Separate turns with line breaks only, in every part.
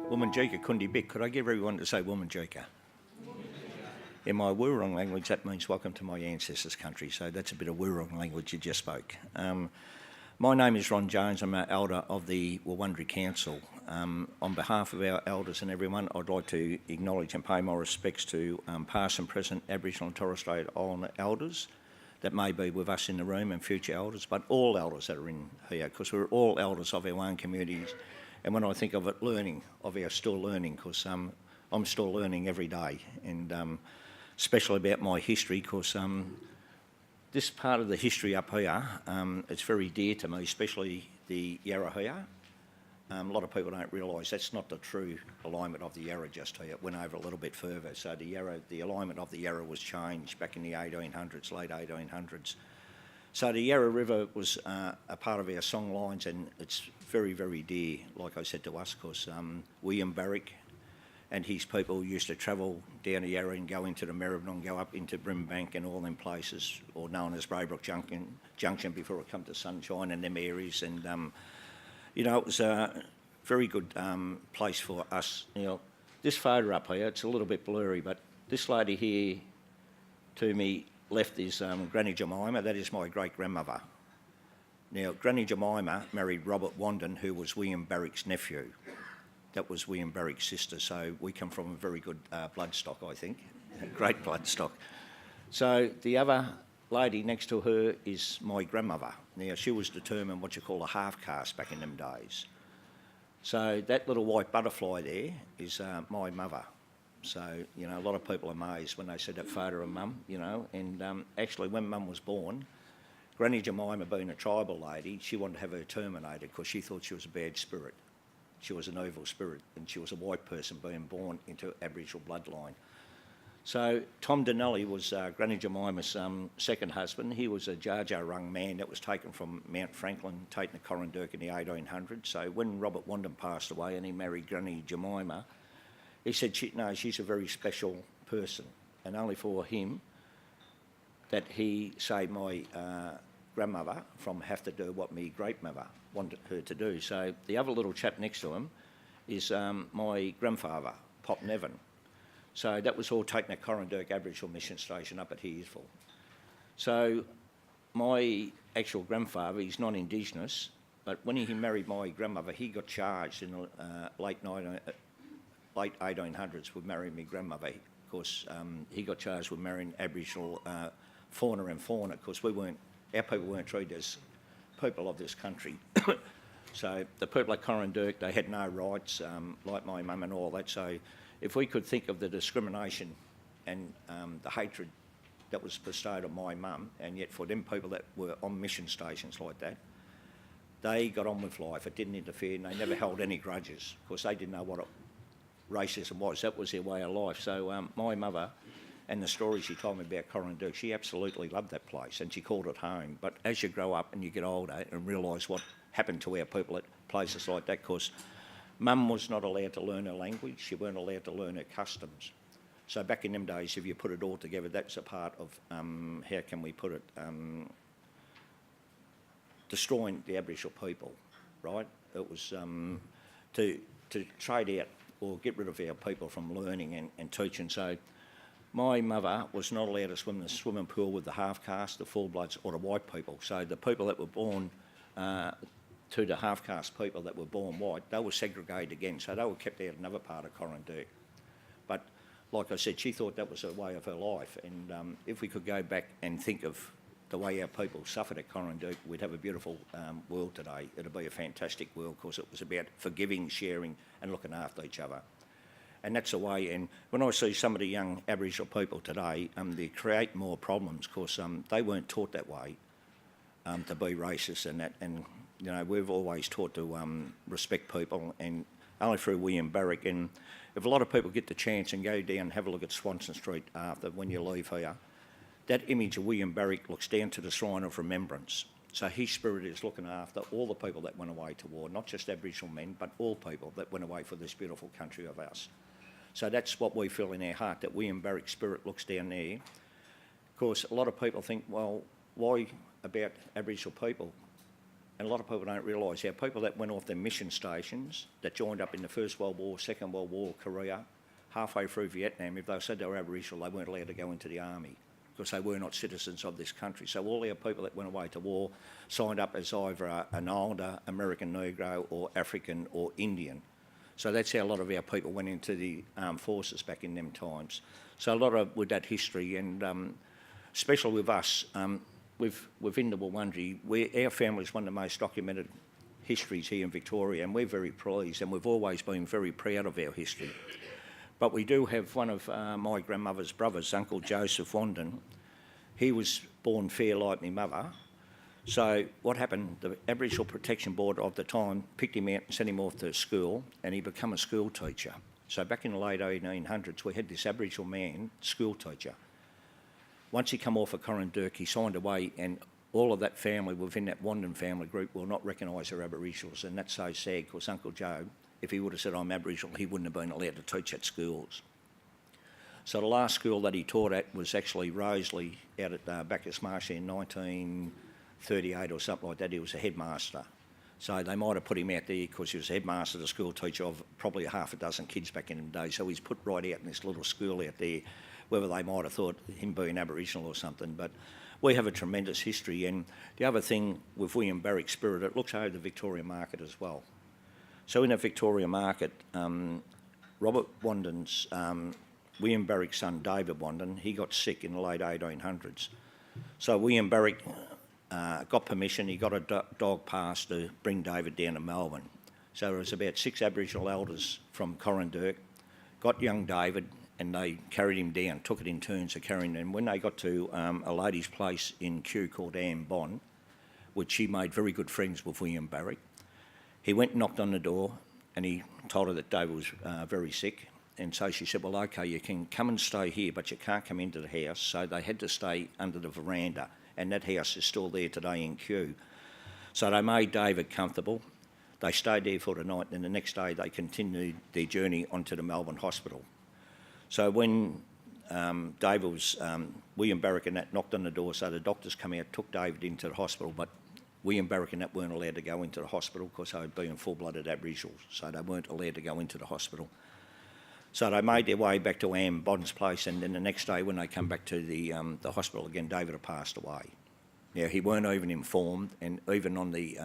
Wominjeka Kundi Bik. Could I get everyone to say Wominjeka? In my Wurrung language, that means welcome to my ancestors' country. So that's a bit of Wurrung language you just spoke. My name is Ron Jones. I'm an elder of the Wurundjeri Council. On behalf of our elders and everyone, I'd like to acknowledge and pay my respects to past and present Aboriginal and Torres Strait Islander elders that may be with us in the room and future elders, but all elders that are in here, because we're all elders of our own communities. And when I think of it, learning, of our still learning, because I'm still learning every day, and especially about my history, because this part of the history up here, it's very dear to me, especially the Yarra here. A lot of people don't realise that's not the true alignment of the Yarra just here. It went over a little bit further. So the alignment of the Yarra was changed back in the 1800s, late 1800s. So the Yarra River was a part of our song lines, and it's very, very dear, like I said, to us, because William Barrick and his people used to travel down the Yarra and go into the Maribyrnong, go up into Brimbank and all them places, or known as Braybrook Junction before it come to Sunshine and them areas. And, you know, it was a very good place for us. You know, this photo up here, it's a little bit blurry, but this lady here to me left is Granny Jemima. That is my great-grandmother. Now, Granny Jemima married Robert Wandon, who was William Barrick's nephew. That was William Barrick's sister, so we come from a very good bloodstock, I think, great bloodstock. So the other lady next to her is my grandmother. Now, she was determined what you call a half-caste back in them days. So that little white butterfly there is my mother. So, you know, a lot of people are amazed when they see that photo of Mum, you know, and actually when Mum was born, Granny Jemima, being a tribal lady, she wanted to have her terminated because she thought she was a bad spirit. She was an evil spirit, and she was a white person being born into Aboriginal bloodline. So Tom Donnelly was Granny Jemima's second husband. He was a Jar Jar Rung man that was taken from Mount Franklin, taken to Corandurk in the 1800s. So when Robert Wandon passed away and he married Granny Jemima, he said, no, she's a very special person, and only for him that he saved my grandmother from have to do what me great-mother wanted her to do. So the other little chap next to him is my grandfather, Pop Nevin. So that was all taken at Corandurk Aboriginal Mission Station up at Hearsville. So my actual grandfather, he's non-Indigenous, but when he married my grandmother, he got charged in the late 1800s with marrying my grandmother. Of course, he got charged with marrying Aboriginal fauna and fauna, because our people weren't treated as people of this country. So the people at Corandurk, they had no rights, like my mum and all that. So if we could think of the discrimination and the hatred that was bestowed on my mum, and yet for them people that were on mission stations like that, they got on with life. It didn't interfere, and they never held any grudges, because they didn't know what racism was. That was their way of life. So my mother, and the stories she told me about Corandurk, she absolutely loved that place, and she called it home. But as you grow up and you get older and realise what happened to our people at places like that, because Mum was not allowed to learn her language, she weren't allowed to learn her customs. So back in them days, if you put it all together, that's a part of, how can we put it, destroying the Aboriginal people, right? It was to trade out or get rid of our people from learning and teaching. So my mother was not allowed to swim in the swimming pool with the half-caste, the full-bloods or the white people. So the people that were born to the half-caste people that were born white, they were segregated again. So they were kept out of another part of Corandurk. But like I said, she thought that was a way of her life. And if we could go back and think of the way our people suffered at Corandurk, we'd have a beautiful world today. It'd be a fantastic world, because it was about forgiving, sharing and looking after each other. And that's the way. And when I see some of the young Aboriginal people today, they create more problems, because they weren't taught that way, to be racist and that. And, you know, we've always taught to respect people, and only through William Barrick. And if a lot of people get the chance and go down and have a look at Swanston Street after, when you leave here, that image of William Barrick looks down to the Shrine of Remembrance. So his spirit is looking after all the people that went away to war, not just Aboriginal men, but all people that went away for this beautiful country of ours. So that's what we feel in our heart, that William Barrick's spirit looks down there. Of course, a lot of people think, well, why about Aboriginal people? and a lot of people don't realise, our people that went off their mission stations, that joined up in the First World War, Second World War, Korea, halfway through Vietnam, if they said they were Aboriginal, they weren't allowed to go into the army because they were not citizens of this country. So all our people that went away to war signed up as either an older American Negro or African or Indian. So that's how a lot of our people went into the armed forces back in them times. So a lot of with that history, and especially with us, within the Wurundjeri, our family is one of the most documented histories here in Victoria, and we're very pleased, and we've always been very proud of our history. But we do have one of my grandmother's brothers, Uncle Joseph Wandin. He was born fair like my mother. So what happened, the Aboriginal Protection Board of the time picked him out and sent him off to school, and he became a school teacher. So back in the late 1800s, we had this Aboriginal man, school teacher. Once he come off of Corranderk, he signed away, and all of that family within that Wandin family group will not recognise their Aboriginals, and that's so sad, because Uncle Joe, if he would have said I'm Aboriginal, he wouldn't have been allowed to teach at schools. So the last school that he taught at was actually Roseley out at Bacchus Marsh in 1938 or something like that. He was a headmaster. So they might have put him out there because he was a headmaster, the school teacher of probably half a dozen kids back in the day. So he's put right out in this little school out there, whether they might have thought him being Aboriginal or something. But we have a tremendous history. And the other thing with William Barrick Spirit, it looks over the Victoria market as well. So in the Victoria market, Robert Wandin's, William Barrick's son, David Wandin, he got sick in the late 1800s. So William Barrick got permission, he got a dog pass to bring David down to Melbourne. So there was about 6 Aboriginal elders from Corranderk, got young David, and they carried him down, took it in turns of carrying him. When they got to a lady's place in Kew called Anne Bond, which she made very good friends with William Barrick, he went and knocked on the door, and he told her that David was very sick. And so she said, well, OK, you can come and stay here, but you can't come into the house. So they had to stay under the veranda, and that house is still there today in Kew. So they made David comfortable. They stayed there for the night, and the next day they continued their journey onto the Melbourne Hospital. So when David was, William Barrick and that knocked on the door, so the doctors come out, took David into the hospital, but William Barrick and that weren't allowed to go into the hospital because they were being full-blooded Aboriginals, so they weren't allowed to go into the hospital. So they made their way back to Anne Bond's place, and then the next day when they come back to the hospital again, David had passed away. Now, he weren't even informed, and even on the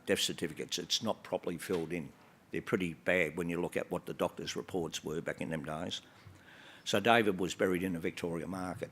death certificates, it's not properly filled in. They're pretty bad when you look at what the doctor's reports were back in them days. So David was buried in the Victoria market,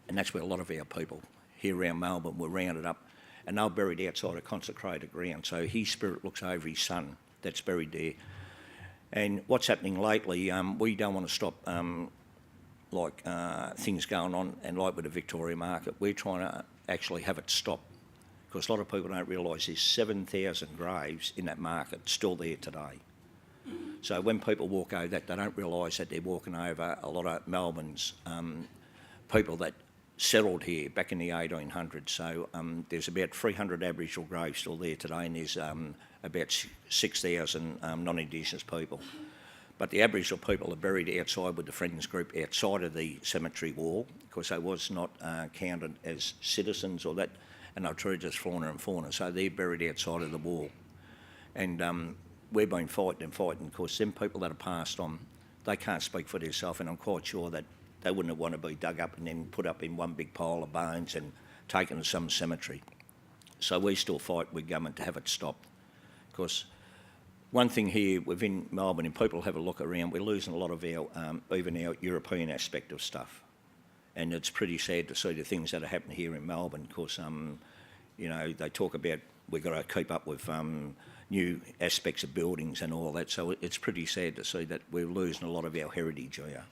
and that's where a lot of our people here around Melbourne were rounded up, and they were buried outside a consecrated ground. So his spirit looks over his son that's buried there. And what's happening lately, we don't want to stop things going on, and like with the Victoria market, we're trying to actually have it stop, because a lot of people don't realise there's 7,000 graves in that market still there today. So when people walk over that, they don't realise that they're walking over a lot of Melbourne's people that settled here back in the 1800s. So there's about 300 Aboriginal graves still there today, and there's about 6,000 non-Indigenous people. But the Aboriginal people are buried outside with the Friends group outside of the cemetery wall, because they was not counted as citizens or that, and they're treated as flora and fauna, so they're buried outside of the wall. And we've been fighting, because them people that are passed on, they can't speak for themselves, and I'm quite sure that they wouldn't want to be dug up and then put up in one big pile of bones and taken to some cemetery. So we still fight with government to have it stopped, because one thing here within Melbourne, and people have a look around, we're losing a lot of our, even our European aspect of stuff. And it's pretty sad to see the things that are happening here in Melbourne, because, you know, they talk about we've got to keep up with new aspects of buildings and all that. So it's pretty sad to see that we're losing a lot of our heritage here.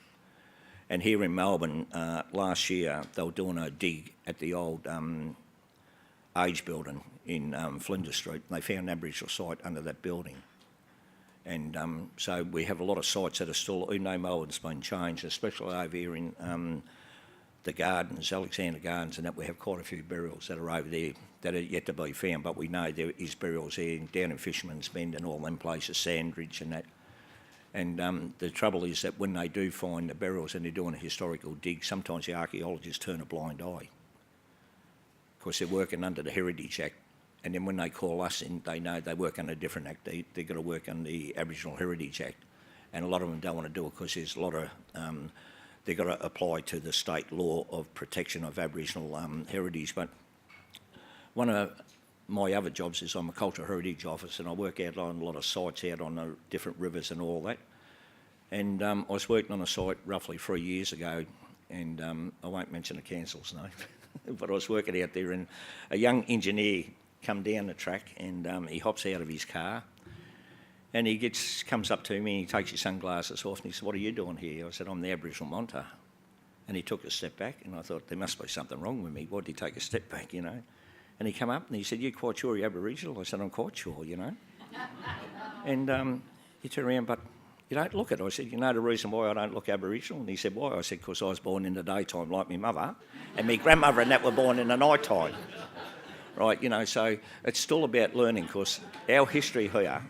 And here in Melbourne, last year, they were doing a dig at the old age building in Flinders Street, and they found an Aboriginal site under that building. And so we have a lot of sites that are still, even though Melbourne's been changed, especially over here in the gardens, Alexander Gardens, and that we have quite a few burials that are over there that are yet to be found, but we know there is burials there down in Fisherman's Bend and all them places, Sandridge and that. And the trouble is that when they do find the burials and they're doing a historical dig, sometimes the archaeologists turn a blind eye, because they're working under the Heritage Act, And then when they call us in, they know they work on a different act. They've got to work on the Aboriginal Heritage Act. And a lot of them don't want to do it because there's a lot of, they've got to apply to the state law of protection of Aboriginal heritage. But one of my other jobs is I'm a cultural heritage officer, and I work out on a lot of sites out on the different rivers and all that. And I was working on a site roughly 3 years ago, and I won't mention the council's name, but I was working out there, and a young engineer come down the track, and he hops out of his car, and he comes up to me, and he takes his sunglasses off, and he said, "What are you doing here?" I said, "I'm the Aboriginal Monta." And he took a step back, and I thought, there must be something wrong with me. Why did he take a step back, you know? And he come up, and he said, "You quite sure you're Aboriginal?" I said, "I'm quite sure, you know." And he turned around, "But you don't look it." I said, "You know the reason why I don't look Aboriginal?" And he said, "Why?" I said, "Because I was born in the daytime like my mother, and my grandmother and that were born in the night time." Right, you know, so it's still about learning, because our history here,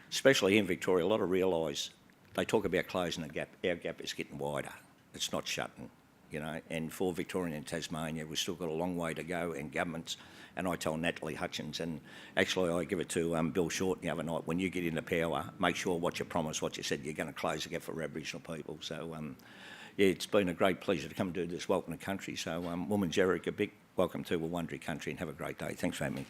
especially in Victoria, a lot of realise they talk about closing the gap. Our gap is getting wider. It's not shutting, you know. And for Victoria and Tasmania, we've still got a long way to go, and governments. And I told Natalie Hutchins, and actually I give it to Bill Shorten the other night, when you get into power, make sure what you promise, what you said, you're going to close the gap for Aboriginal people. So, yeah, it's been a great pleasure to come do this Welcome to Country. So, Woman Jerrick, a big welcome to Wurundjeri Country, and have a great day. Thanks for having me.